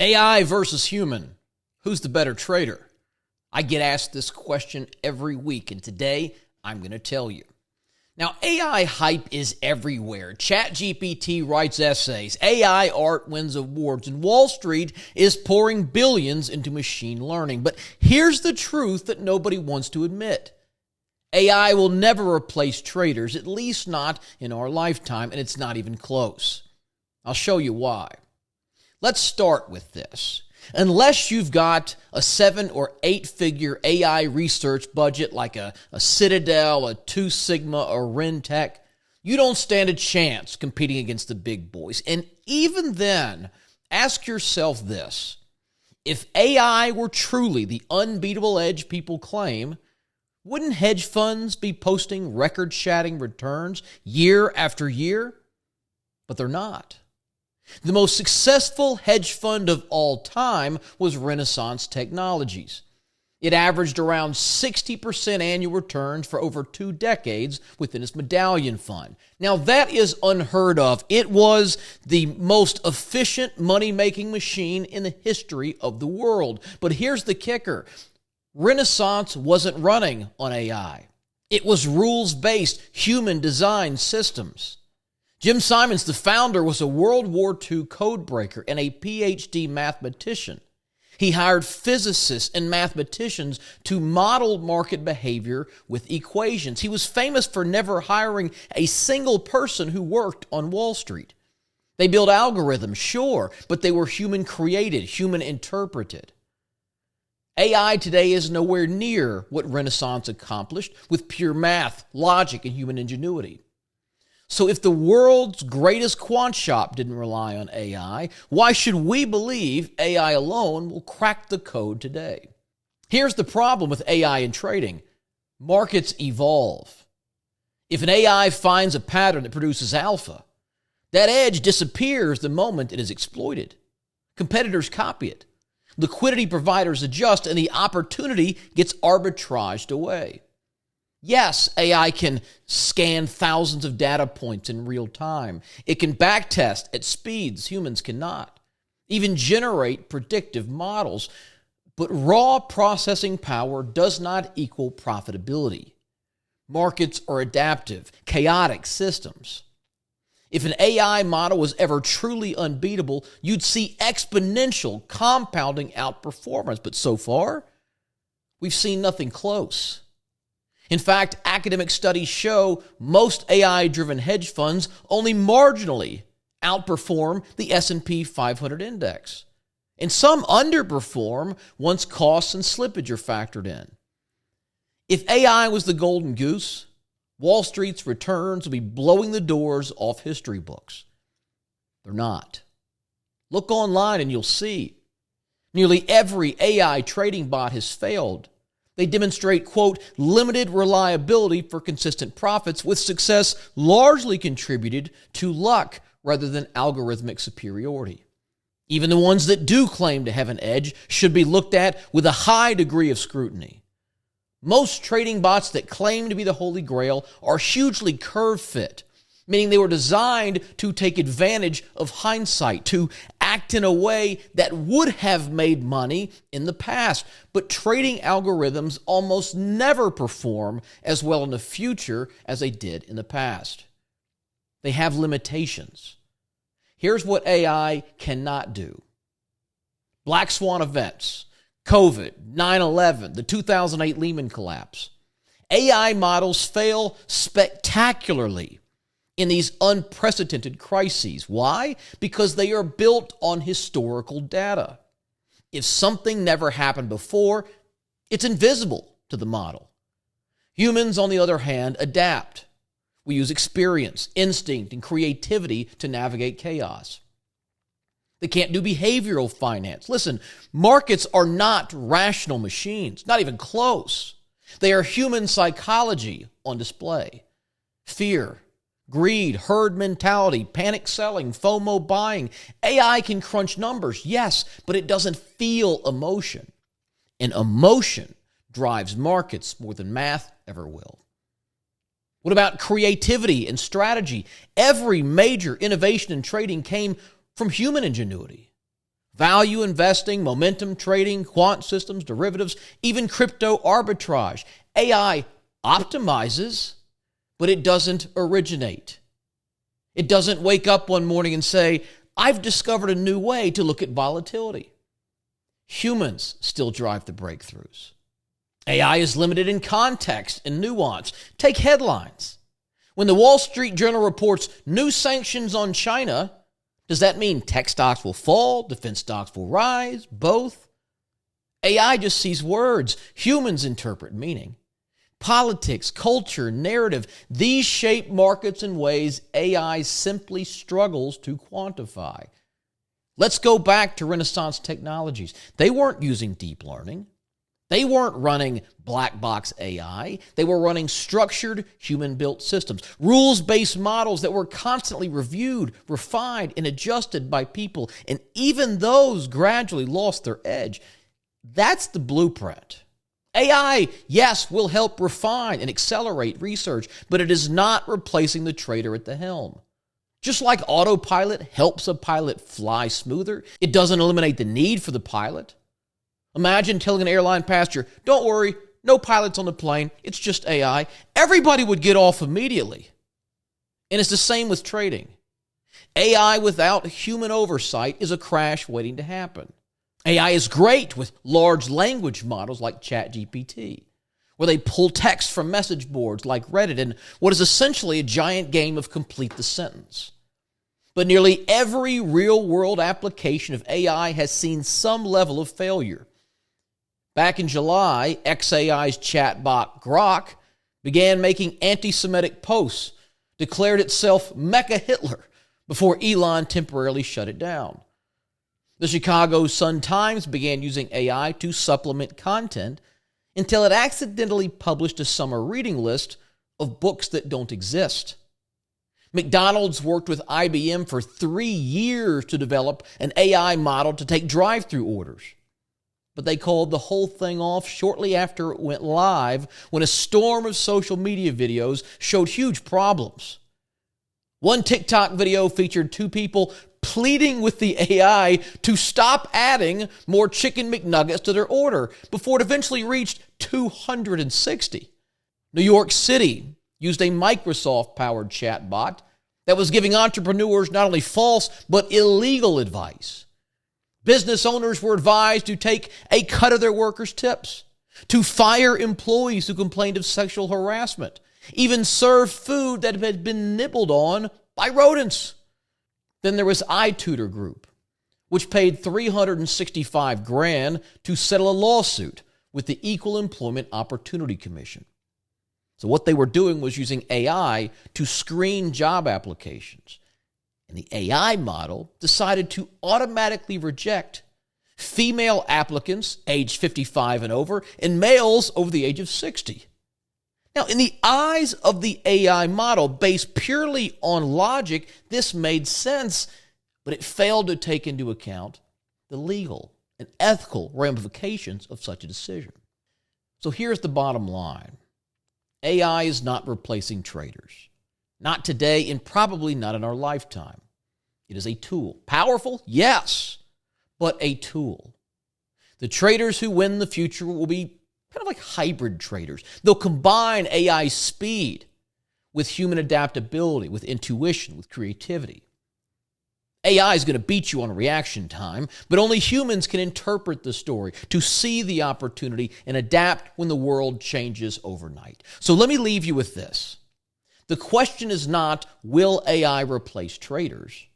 AI versus human. Who's the better trader? I get asked this question every week, and today I'm going to tell you. Now, AI hype is everywhere. ChatGPT writes essays, AI art wins awards, and Wall Street is pouring billions into machine learning. But here's the truth that nobody wants to admit. AI will never replace traders, at least not in our lifetime, and it's not even close. I'll show you why. Let's start with this. Unless you've got a 7 or 8 figure AI research budget like a Citadel, a Two Sigma, or Rentech, you don't stand a chance competing against the big boys. And even then, ask yourself this. If AI were truly the unbeatable edge people claim, wouldn't hedge funds be posting record-shattering returns year after year? But they're not. The most successful hedge fund of all time was Renaissance Technologies. It averaged around 60% annual returns for over 2 decades within its medallion fund. Now, that is unheard of. It was the most efficient money-making machine in the history of the world. But here's the kicker. Renaissance wasn't running on AI. It was rules-based, human-designed systems. Jim Simons, the founder, was a World War II codebreaker and a PhD mathematician. He hired physicists and mathematicians to model market behavior with equations. He was famous for never hiring a single person who worked on Wall Street. They built algorithms, sure, but they were human-created, human-interpreted. AI today is nowhere near what Renaissance accomplished with pure math, logic, and human ingenuity. So if the world's greatest quant shop didn't rely on AI, why should we believe AI alone will crack the code today? Here's the problem with AI in trading. Markets evolve. If an AI finds a pattern that produces alpha, that edge disappears the moment it is exploited. Competitors copy it. Liquidity providers adjust, and the opportunity gets arbitraged away. Yes, AI can scan thousands of data points in real time. It can backtest at speeds humans cannot. Even generate predictive models. But raw processing power does not equal profitability. Markets are adaptive, chaotic systems. If an AI model was ever truly unbeatable, you'd see exponential compounding outperformance. But so far, we've seen nothing close. In fact, academic studies show most AI-driven hedge funds only marginally outperform the S&P 500 index. And some underperform once costs and slippage are factored in. If AI was the golden goose, Wall Street's returns would be blowing the doors off history books. They're not. Look online and you'll see. Nearly every AI trading bot has failed. They demonstrate, quote, limited reliability for consistent profits, with success largely contributed to luck rather than algorithmic superiority. Even the ones that do claim to have an edge should be looked at with a high degree of scrutiny. Most trading bots that claim to be the Holy Grail are hugely curve fit, meaning they were designed to take advantage of hindsight, to act in a way that would have made money in the past. But trading algorithms almost never perform as well in the future as they did in the past. They have limitations. Here's what AI cannot do. Black swan events, COVID, 9/11, the 2008 Lehman collapse. AI models fail spectacularly in these unprecedented crises. Why? Because they are built on historical data. If something never happened before, it's invisible to the model. Humans, on the other hand, adapt. We use experience, instinct, and creativity to navigate chaos. They can't do behavioral finance. Listen, markets are not rational machines, not even close. They are human psychology on display. Fear, greed, herd mentality, panic selling, FOMO buying. AI can crunch numbers, yes, but it doesn't feel emotion. And emotion drives markets more than math ever will. What about creativity and strategy? Every major innovation in trading came from human ingenuity. Value investing, momentum trading, quant systems, derivatives, even crypto arbitrage. AI optimizes, but it doesn't originate. It doesn't wake up one morning and say, I've discovered a new way to look at volatility. Humans still drive the breakthroughs. AI is limited in context and nuance. Take headlines. When the Wall Street Journal reports new sanctions on China, does that mean tech stocks will fall, defense stocks will rise, both? AI just sees words. Humans interpret meaning. Politics, culture, narrative, these shape markets in ways AI simply struggles to quantify. Let's go back to Renaissance technologies. They weren't using deep learning. They weren't running black box AI. They were running structured, human-built systems, rules-based models that were constantly reviewed, refined, and adjusted by people. And even those gradually lost their edge. That's the blueprint. AI, yes, will help refine and accelerate research, but it is not replacing the trader at the helm. Just like autopilot helps a pilot fly smoother, it doesn't eliminate the need for the pilot. Imagine telling an airline passenger, don't worry, no pilots on the plane, it's just AI. Everybody would get off immediately. And it's the same with trading. AI without human oversight is a crash waiting to happen. AI is great with large language models like ChatGPT, where they pull text from message boards like Reddit in what is essentially a giant game of complete the sentence. But nearly every real-world application of AI has seen some level of failure. Back in July, xAI's chatbot Grok began making anti-Semitic posts, declared itself Mecha Hitler before Elon temporarily shut it down. The Chicago Sun-Times began using AI to supplement content until it accidentally published a summer reading list of books that don't exist. McDonald's worked with IBM for 3 years to develop an AI model to take drive-through orders. But they called the whole thing off shortly after it went live when a storm of social media videos showed huge problems. One TikTok video featured 2 people pleading with the AI to stop adding more chicken McNuggets to their order before it eventually reached 260. New York City used a Microsoft-powered chatbot that was giving entrepreneurs not only false but illegal advice. Business owners were advised to take a cut of their workers' tips, to fire employees who complained of sexual harassment, even serve food that had been nibbled on by rodents. Then there was iTutor Group, which paid $365,000 to settle a lawsuit with the Equal Employment Opportunity Commission. So what they were doing was using AI to screen job applications. And the AI model decided to automatically reject female applicants aged 55 and over and males over the age of 60. Now, in the eyes of the AI model, based purely on logic, this made sense, but it failed to take into account the legal and ethical ramifications of such a decision. So here's the bottom line. AI is not replacing traders. Not today and probably not in our lifetime. It is a tool. Powerful? Yes, but a tool. The traders who win the future will be kind of like hybrid traders. They'll combine AI speed with human adaptability, with intuition, with creativity. AI is going to beat you on reaction time, but only humans can interpret the story, to see the opportunity and adapt when the world changes overnight. So let me leave you with this. The question is not, will AI replace traders?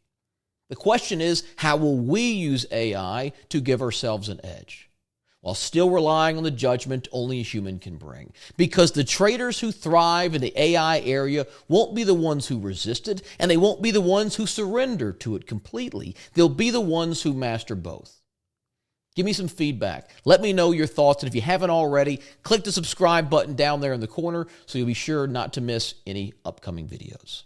The question is, how will we use AI to give ourselves an edge, while still relying on the judgment only a human can bring? Because the traders who thrive in the AI area won't be the ones who resist it, and they won't be the ones who surrender to it completely. They'll be the ones who master both. Give me some feedback. Let me know your thoughts, and if you haven't already, click the subscribe button down there in the corner so you'll be sure not to miss any upcoming videos.